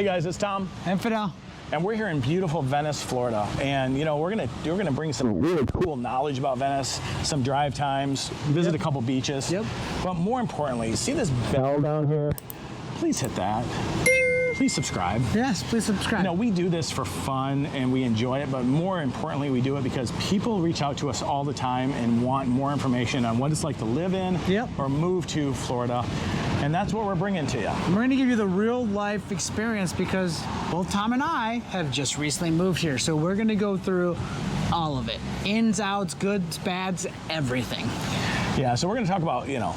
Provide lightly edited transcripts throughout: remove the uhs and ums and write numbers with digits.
Hey guys, it's Tom. And Fidel. And we're here in beautiful Venice, Florida. And you know, we're gonna bring some really cool knowledge about Venice, some drive times, visit a couple beaches. Yep. But more importantly, see this bell down here? Please hit that. Please subscribe. Yes, please subscribe. You know, we do this for fun and we enjoy it, but more importantly, we do it because people reach out to us all the time and want more information on what it's like to live in or move to Florida. And that's what we're bringing to you. We're going to give you the real life experience because both Tom and I have just recently moved here. So we're going to go through all of it. Ins, outs, goods, bads, everything. Yeah, so we're going to talk about, you know,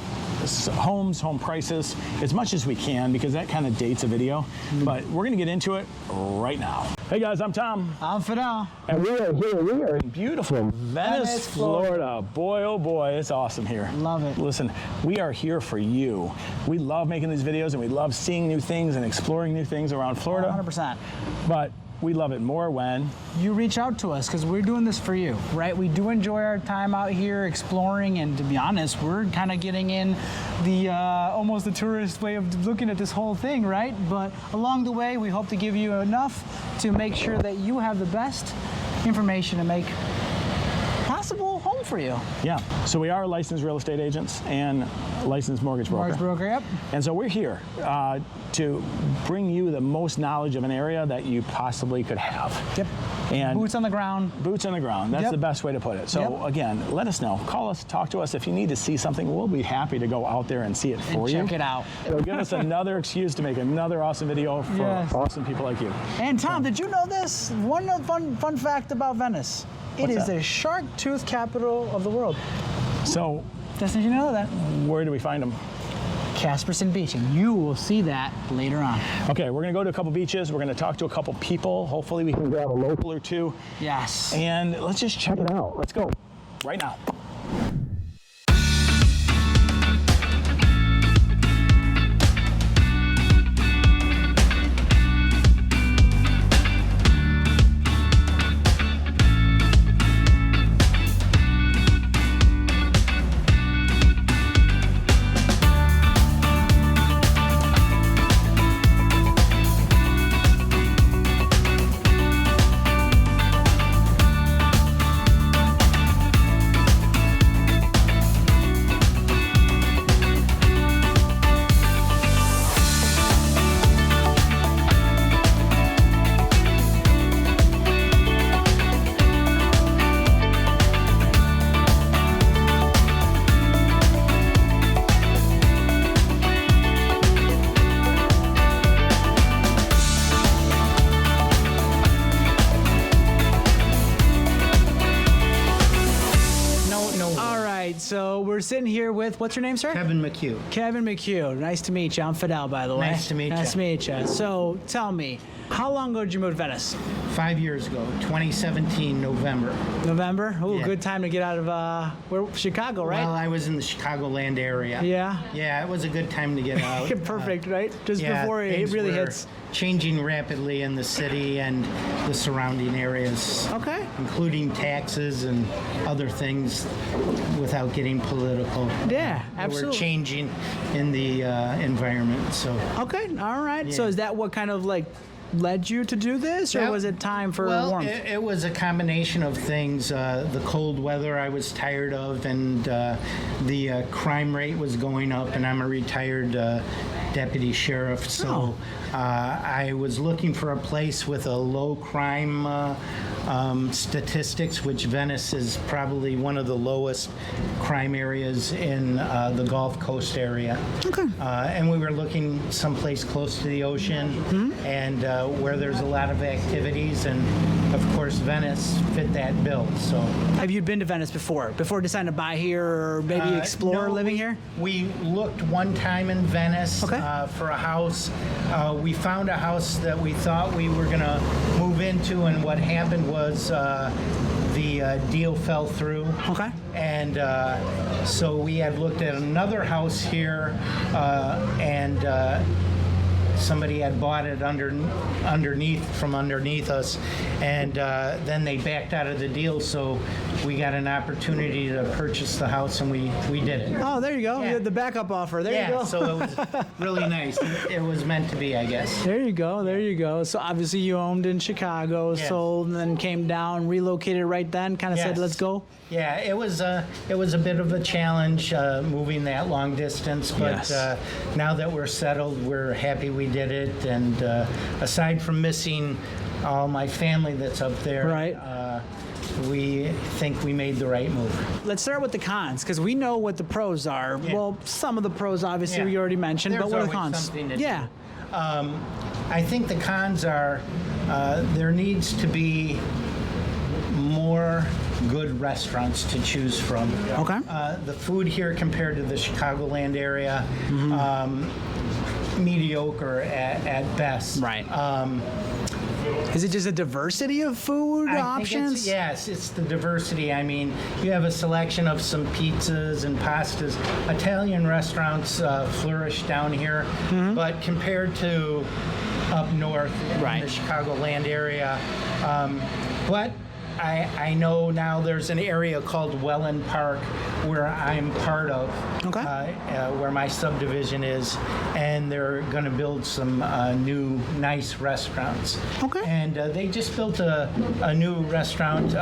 homes, home prices, as much as we can because that kind of dates a video. But we're going to get into it right now. Hey guys, I'm Tom. I'm Fidel. And we are in beautiful Venice, Florida. Boy, oh boy, it's awesome here. Love it. Listen, we are here for you. We love making these videos and we love seeing new things and exploring new things around Florida. 100%. But we love it more when you reach out to us because we're doing this for you, right? We do enjoy our time out here exploring, and to be honest, we're kind of getting in the almost the tourist way of looking at this whole thing, right? But along the way, we hope to give you enough to make sure that you have the best information to make possible home for you. Yeah, so we are licensed real estate agents and licensed mortgage broker. Mortgage broker, yep. And so we're here to bring you the most knowledge of an area that you possibly could have. Yep. And boots on the ground. Boots on the ground. That's the best way to put it. So again, let us know. Call us, talk to us. If you need to see something, we'll be happy to go out there and see it for you. Check it out. It'll give us another excuse to make another awesome video for awesome people like you. And Tom, did you know this? One fun fact about Venice. It is the shark tooth capital of the world. So, just did you know that? Where do we find them? Caspersen Beach, and you will see that later on. Okay, we're gonna go to a couple beaches. We're gonna talk to a couple people. Hopefully we can grab a local or two. Yes. And let's just check it out. Let's go right now. So we're sitting here with, what's your name, sir? Kevin McHugh. Kevin McHugh. Nice to meet you. I'm Fidel, by the way. Nice to meet you. Nice to meet you. So tell me, how long ago did you move to Venice? 5 years ago, 2017, November. November? Oh, good time to get out of Chicago, right? Well, I was in the Chicagoland area. Yeah? Yeah, it was a good time to get out. Perfect, right? Just before it really hits. Changing rapidly in the city and the surrounding areas. Okay. Including taxes and other things without getting political. Yeah, absolutely. We're changing in the environment, so. Okay, all right. Yeah. So is that what kind of like led you to do this, or was it time for warmth? It was a combination of things. The cold weather I was tired of, and the crime rate was going up, and I'm a retired deputy sheriff, so I was looking for a place with a low crime statistics, which Venice is probably one of the lowest crime areas in the Gulf Coast area. Okay. And we were looking someplace close to the ocean and where there's a lot of activities, and of course Venice fit that bill. So, have you been to Venice before deciding to buy here or maybe explore living here? We looked one time in Venice for a house. We found a house that we thought we were going to move into, and what happened was the deal fell through. Okay. And so we had looked at another house here, and somebody had bought it from underneath us, and then they backed out of the deal. So we got an opportunity to purchase the house, and we did it. Oh, there you go. Yeah. You had the backup offer. There you go. So it was really nice. It was meant to be, I guess. There you go. There you go. So obviously you owned in Chicago, Yes. sold, and then came down, relocated right then. Kind of said, Yes. "Let's go." Yeah, it was a bit of a challenge moving that long distance, but Yes. now that we're settled, we're happy we did it. And aside from missing all my family that's up there, Right. We think we made the right move. Let's start with the cons, because we know what the pros are. Yeah. Well, some of the pros, obviously, Yeah. we already mentioned, There's but what are the always cons? something to Yeah. do. I think the cons are there needs to be more good restaurants to choose from. Okay. The food here compared to the Chicagoland area, mediocre at best. Right. Is it just a diversity of food options? Yes, it's the diversity. I mean, you have a selection of some pizzas and pastas. Italian restaurants flourish down here, but compared to up north Right. in the Chicagoland area, but I know now there's an area called Welland Park where I'm part of, Okay. where my subdivision is, and they're going to build some new nice restaurants. Okay. And they just built a new restaurant,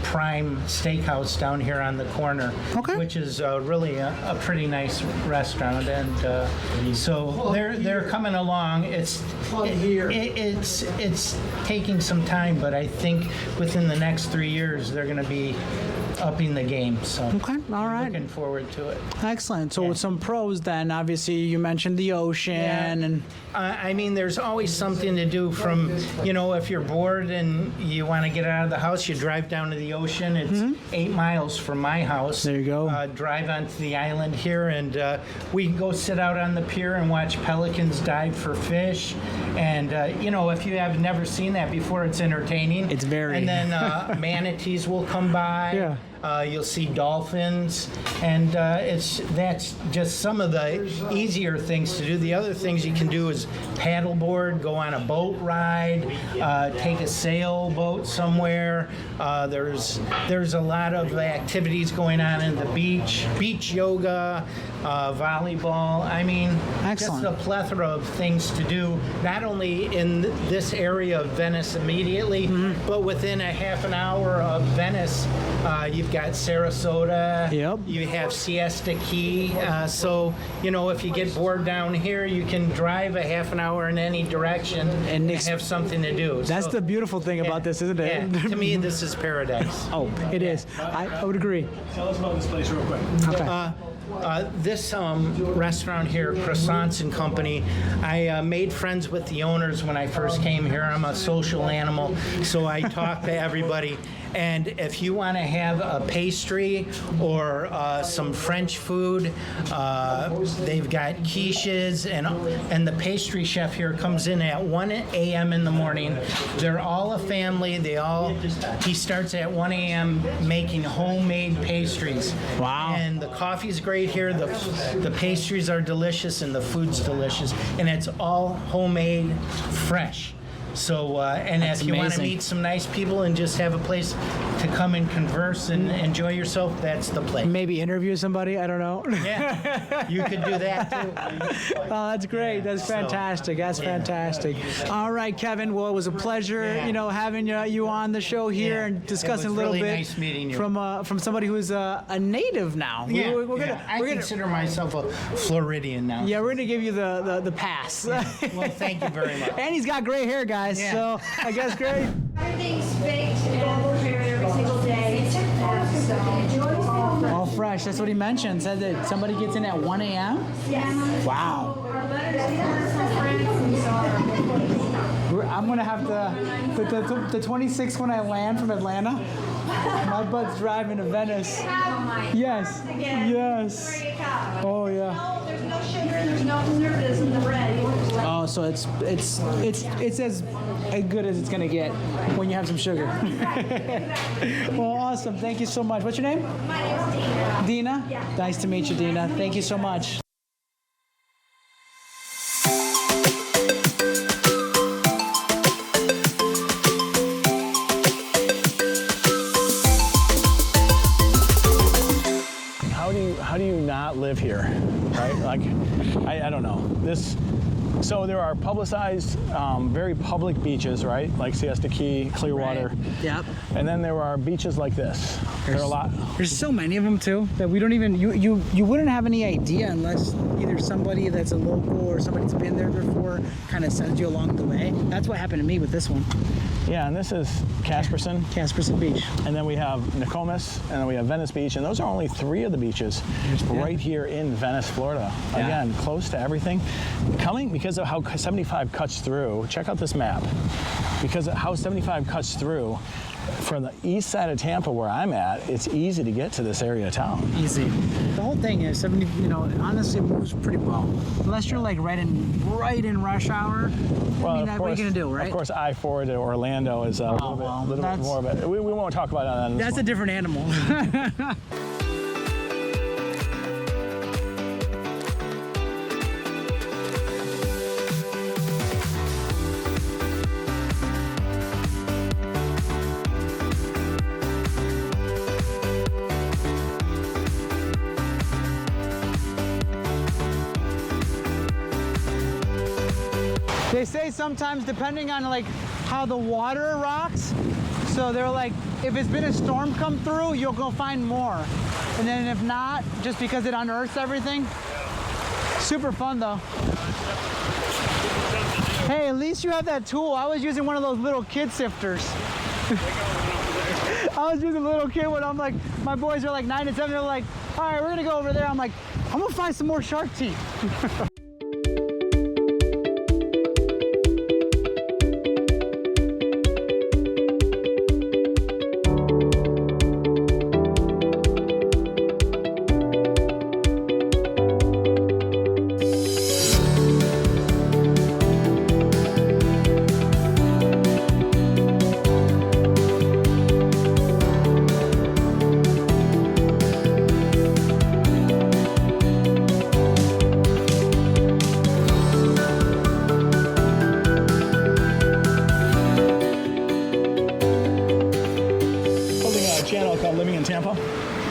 Prime Steakhouse, down here on the corner, Okay. which is really a pretty nice restaurant. And so they're coming along. It's taking some time, but I think within the next 3 years they're going to be upping the game. So Okay, all right. looking forward to it. Excellent. So Yeah. with some pros then, obviously you mentioned the ocean and I mean, there's always something to do from, if you're bored and you want to get out of the house, you drive down to the ocean. It's 8 miles from my house. There you go. Drive onto the island here, and we can go sit out on the pier and watch pelicans dive for fish. And, if you have never seen that before, it's entertaining. It's very. And then manatees will come by. Yeah. You'll see dolphins, and that's just some of the easier things to do. The other things you can do is paddleboard, go on a boat ride, take a sailboat somewhere. There's a lot of activities going on in the beach yoga, volleyball. I mean, Excellent. just a plethora of things to do, not only in this area of Venice immediately, but within a half an hour of Venice, you've got Sarasota. Yep. You have Siesta Key. So, if you get bored down here, you can drive a half an hour in any direction and have something to do. that's So, the beautiful thing about this, isn't it? yeah, to me, this is paradise. Oh, it is. I would agree. Tell us about this place real quick. Okay. This restaurant here, Croissants and Company, I made friends with the owners when I first came here. I'm a social animal, so I talk to everybody. And if you want to have a pastry or some French food, they've got quiches, and the pastry chef here comes in at 1 a.m. in the morning. They're all a family. He starts at 1 a.m. making homemade pastries. Wow. And the coffee's great here. The pastries are delicious, and the food's delicious, and it's all homemade, fresh. So, and That's if you want to amazing. meet some nice people and just have a place to come and converse and enjoy yourself, that's the place. Maybe interview somebody. I don't know. Yeah, you could do that too. Oh, that's great. That's fantastic. That's fantastic. All right, Kevin. Well, it was a pleasure, having you on the show here Yeah. and discussing It was a little really bit nice meeting you. from somebody who is a native now. Yeah, I we're consider myself a Floridian now. Yeah, we're gonna give you the pass. Well, thank you very much. And he's got gray hair, guys. Yeah. So I guess great. Everything's baked and prepared every single day. All fresh. That's what he mentioned. Said that somebody gets in at 1 a.m. Yes. Wow. Our letters from friends are I'm gonna have the 26th when I land from Atlanta. My butt's driving to Venice. Yes. Yes. Oh yeah. No, there's no sugar, there's no preservatives in the bread. Oh, so it's as good as it's gonna get when you have some sugar. Well, awesome. Thank you so much. What's your name? My name's Dina. Dina? Yeah. Nice to meet you, Dina. Thank you so much. like, I don't know. So there are publicized, very public beaches, right? Like Siesta Key, Clearwater. Right. Yep. And then there are beaches like this. There are a lot. There's so many of them too that we don't even, you wouldn't have any idea unless either somebody that's a local or somebody that's been there before kind of sends you along the way. That's what happened to me with this one. Yeah, and this is Caspersen Beach. And then we have Nokomis, and then we have Venice Beach, and those are only 3 of the beaches right here in Venice, Florida. Yeah. Again, close to everything. Because of how 75 cuts through, check out this map. Because of how 75 cuts through, from the east side of Tampa where I'm at, it's easy to get to this area of town. Easy. The whole thing is 70, honestly, it moves pretty well. Unless you're like right in rush hour. Well, I mean, what are you gonna do, right? Of course, I-4 to Orlando is a little bit more of it. We won't talk about that on this That's one. a different animal. They say sometimes, depending on like how the water rocks, so they're like, if it's been a storm come through, you'll go find more. And then if not, just because it unearths everything. Super fun though. Hey, at least you have that tool. I was using one of those little kid sifters. I was using a little kid when I'm like, my boys are like 9 and 7, they're like, all right, we're gonna go over there. I'm like, I'm gonna find some more shark teeth. Living in Tampa.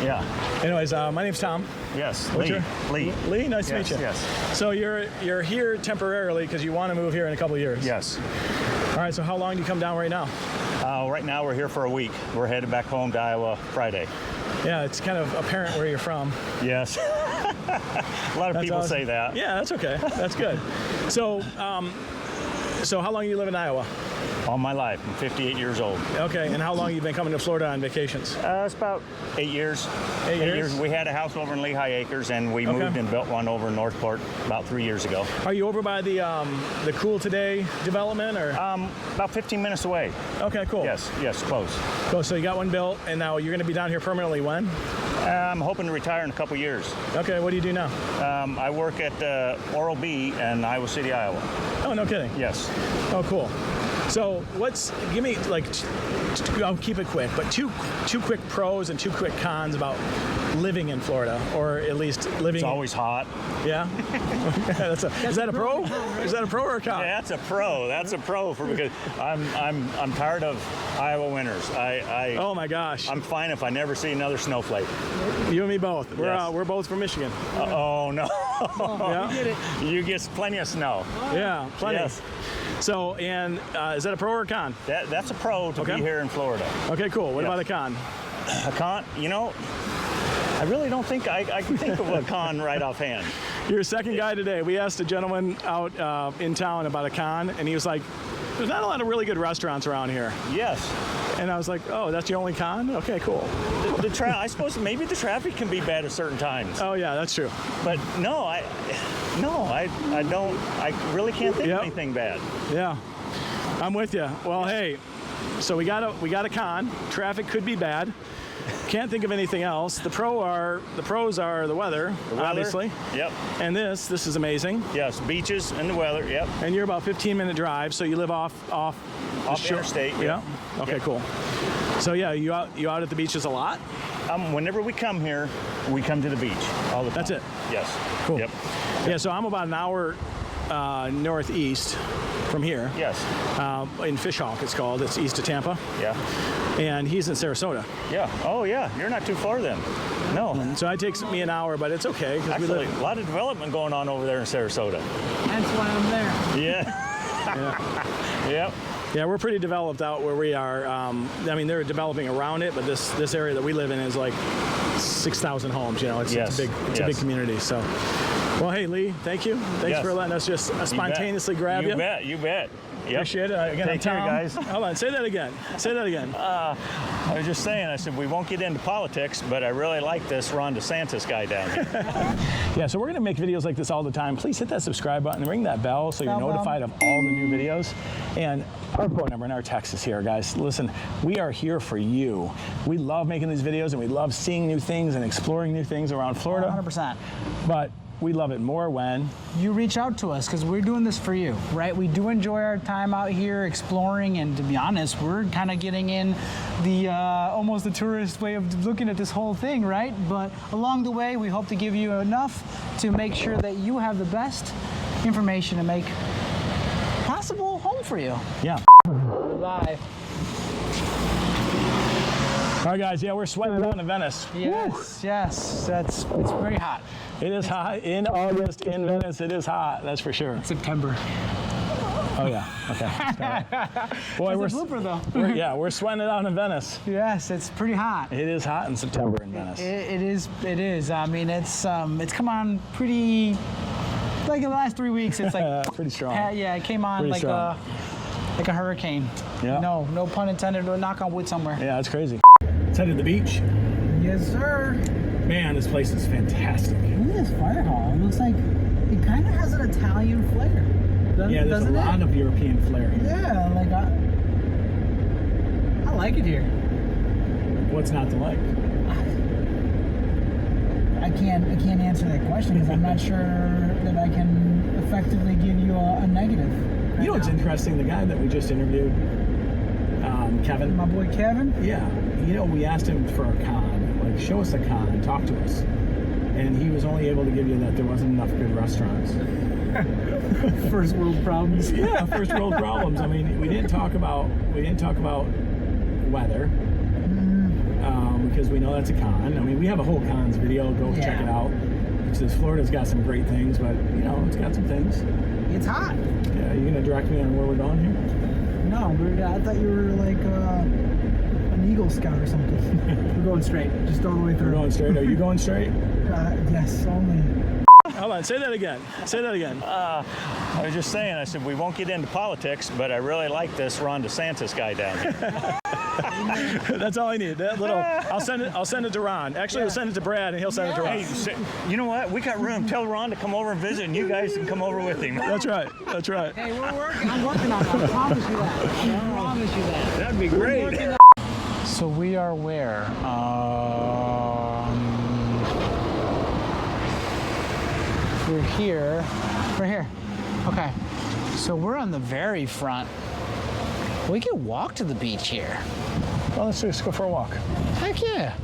Yeah. Anyways, my name's Tom. Yes. What's Lee. Lee, nice to meet you. Yes. So you're here temporarily because you want to move here in a couple of years. Yes. All right. So how long do you come down right now? Right now we're here for a week. We're headed back home to Iowa Friday. Yeah, it's kind of apparent where you're from. Yes. A lot of people say that. Yeah, that's okay. That's good. So, so how long do you live in Iowa? All my life. I'm 58 years old. Okay, and how long have you been coming to Florida on vacations? It's about 8 years. 8 years? We had a house over in Lehigh Acres, and we moved and built one over in Northport about 3 years ago. Are you over by the Cool Today development, or? About 15 minutes away. Okay, cool. Yes, Close. Cool. So you got one built, and now you're going to be down here permanently when? I'm hoping to retire in a couple years. Okay, what do you do now? I work at Oral-B in Iowa City, Iowa. Oh, no kidding. Yes. Oh, cool. So give me like, I'll keep it quick, but two quick pros and 2 quick cons about living in Florida, or at least living. It's always hot. Yeah. Is that a pro? Is that a pro or a con? Yeah, that's a pro. That's a pro because I'm tired of Iowa winters. Oh my gosh. I'm fine if I never see another snowflake. You and me both. Yes. We're both from Michigan. Oh no. Yeah. You get it. You get plenty of snow. Yeah, plenty. Yes. So, and is that a pro or a con? That's a pro to be here in Florida. Okay, cool. What Yes. about a con? A con? I really don't think I can think of a con right offhand. You're a second guy today. We asked a gentleman out in town about a con, and he was like, there's not a lot of really good restaurants around here. Yes. And I was like, oh, that's your only con? Okay, cool. I suppose maybe the traffic can be bad at certain times. Oh, yeah, that's true. But no, I don't. I really can't think of anything bad. Yeah, I'm with you. Well, hey, so we got a con. Traffic could be bad. Can't think of anything else. The pros are the weather, obviously. Yep. And this is amazing. Yes, beaches and the weather. Yep. And you're about 15-minute drive, so you live off interstate. Yeah. Okay, Yep. cool. So yeah, you out at the beaches a lot? Whenever we come here, we come to the beach all the time. That's it. Yes. Cool. Yep. Yeah. So I'm about an hour northeast from here. Yes. In Fishhawk, it's called. It's east of Tampa. Yeah. And he's in Sarasota. Yeah. Oh, yeah. You're not too far then. No. So it takes me an hour, but it's okay because we Actually, live. a lot of development going on over there in Sarasota. That's why I'm there. Yeah. Yep. Yeah, we're pretty developed out where we are. I mean, they're developing around it, but this area that we live in is like 6,000 homes. You know, it's a big community. So, well, hey Lee, thank you. Thanks for letting us just spontaneously grab you. You bet. Yep. Appreciate it. Again, Take care, guys. Hold on, say that again. Say that again. I was just saying, I said, we won't get into politics, but I really like this Ron DeSantis guy down here. Yeah, so we're going to make videos like this all the time. Please hit that subscribe button and ring that bell so you're notified of all the new videos. And our phone number and our text is here, guys. Listen, we are here for you. We love making these videos and we love seeing new things and exploring new things around Florida. 100%. But we love it more when you reach out to us, because we're doing this for you, right? We do enjoy our time out here exploring, and to be honest, we're kind of getting in the almost the tourist way of looking at this whole thing, right? But along the way, we hope to give you enough to make sure that you have the best information to make possible home for you. Yeah. Bye. All right, guys. Yeah, we're sweating down in Venice. Yes, yes. It's very hot. It is hot in August in Venice. It is hot. That's for sure. September. Oh yeah. Okay. Boy, It's a blooper though. we're sweating it out in Venice. Yes, it's pretty hot. It is hot in September in Venice. It is. I mean, it's come on pretty. Like in the last 3 weeks, it's like pretty strong. Yeah, it came on like a hurricane. Yeah. No pun intended. Knock on wood somewhere. Yeah, it's crazy. Let's head to the beach. Yes, sir. Man, this place is fantastic. Look at this fire hall. It looks like it kind of has an Italian flair. There's a lot of European flair here. Yeah, like I like it here. What's not to like? I can't answer that question because I'm not sure that I can effectively give you a negative. You know what's interesting? The guy that we just interviewed, Kevin. My boy Kevin? Yeah. You know, we asked him for a con. Like, show us a con, talk to us. And he was only able to give you that there wasn't enough good restaurants. First world problems. Yeah, first world problems. I mean, we didn't talk about weather. Because we know that's a con. I mean, we have a whole cons video. Go check it out. It says Florida's got some great things, but you know, it's got some things. It's hot. Yeah, you gonna direct me on where we're going here? No, I thought you were like an Eagle Scout or something. We're going straight, just all the way through. We're going straight. Are you going straight? Yes, only. Hold on, say that again. Say that again. I was just saying, I said, we won't get into politics, but I really like this Ron DeSantis guy down here. That's all I need. That little. I'll send it to Ron. Actually, we'll send it to Brad, and he'll send it to Ron. Hey, you know what? We got room. Tell Ron to come over and visit, and you guys can come over with him. That's right. That's right. Hey, I'm working on it. I promise you that. I promise you that. That'd be great. So we are where? We're here. We're here. Okay. So we're on the very front. We can walk to the beach here. Well, let's just go for a walk. Heck yeah.